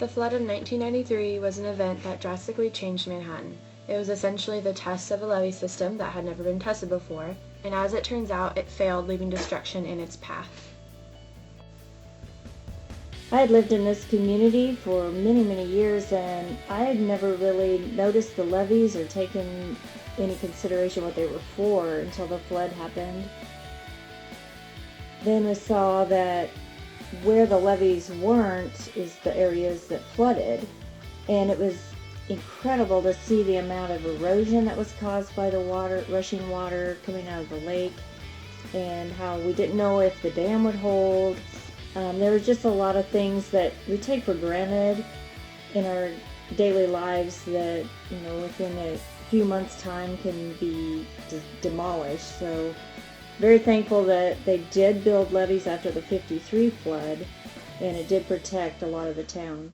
The flood of 1993 was an event that drastically changed Manhattan. It was essentially the test of a levee system that had never been tested before, and as it turns out, it failed, leaving destruction in its path. I had lived in this community for many, many years, and I had never really noticed the levees or taken any consideration what they were for until the flood happened. Then I saw that where the levees weren't is the areas that flooded, and it was incredible to see the amount of erosion that was caused by the water, rushing water coming out of the lake, and how we didn't know if the dam would hold. There was just a lot of things that we take for granted in our daily lives that, within a few months' time can be demolished. So very thankful that they did build levees after the 53 flood, and it did protect a lot of the town.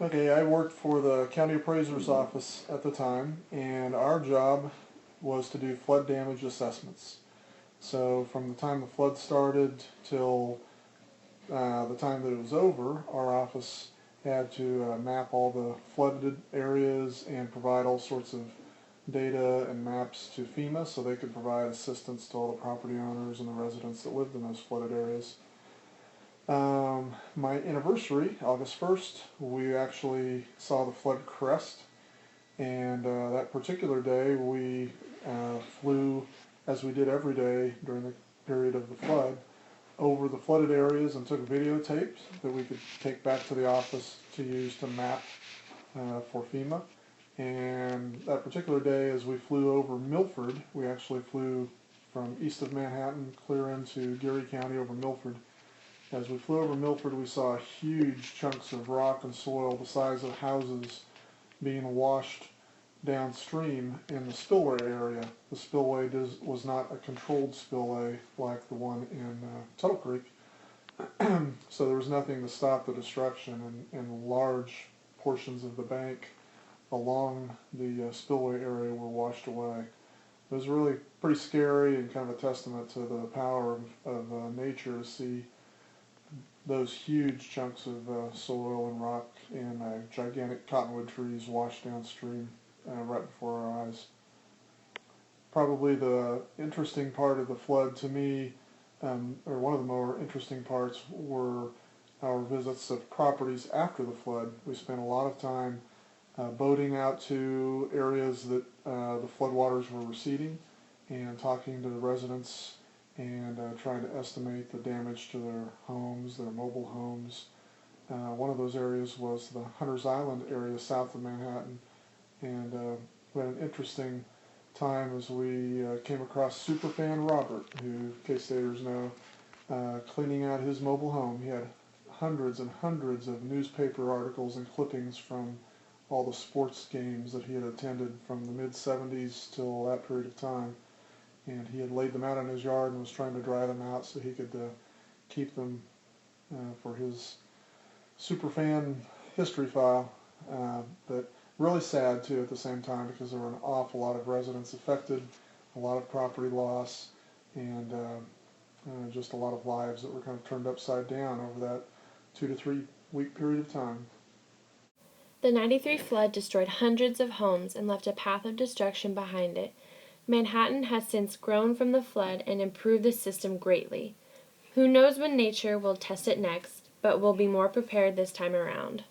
Okay, I worked for the county appraiser's office at the time, and our job was to do flood damage assessments. So from the time the flood started till the time that it was over, our office had to map all the flooded areas and provide all sorts of data and maps to FEMA so they could provide assistance to all the property owners and the residents that lived in those flooded areas. My anniversary, August 1st, we actually saw the flood crest, and that particular day we flew, as we did every day during the period of the flood, over the flooded areas and took videotapes that we could take back to the office to use to map for FEMA. And that particular day, as we flew over Milford, we actually flew from east of Manhattan clear into Geary County over Milford. As we flew over Milford, we saw huge chunks of rock and soil the size of houses being washed downstream in the spillway area. The spillway was not a controlled spillway like the one in Tuttle Creek, so there was nothing to stop the destruction, and large portions of the bank along the spillway area were washed away. It was really pretty scary and kind of a testament to the power of nature to see those huge chunks of soil and rock and gigantic cottonwood trees washed downstream right before our eyes. Probably the interesting part of the flood to me, or one of the more interesting parts, were our visits of properties after the flood. We spent a lot of time boating out to areas that the floodwaters were receding and talking to the residents and trying to estimate the damage to their homes, their mobile homes. One of those areas was the Hunters Island area south of Manhattan, and we had an interesting time as we came across Superfan Robert, who, K-Staters know, cleaning out his mobile home. He had hundreds and hundreds of newspaper articles and clippings from all the sports games that he had attended from the mid-70s till that period of time. And he had laid them out in his yard and was trying to dry them out so he could keep them for his Superfan history file. But really sad, too, at the same time, because there were an awful lot of residents affected, a lot of property loss, and just a lot of lives that were kind of turned upside down over that 2 to 3 week period of time. The 93 flood destroyed hundreds of homes and left a path of destruction behind it. Manhattan has since grown from the flood and improved the system greatly. Who knows when nature will test it next, but we'll be more prepared this time around.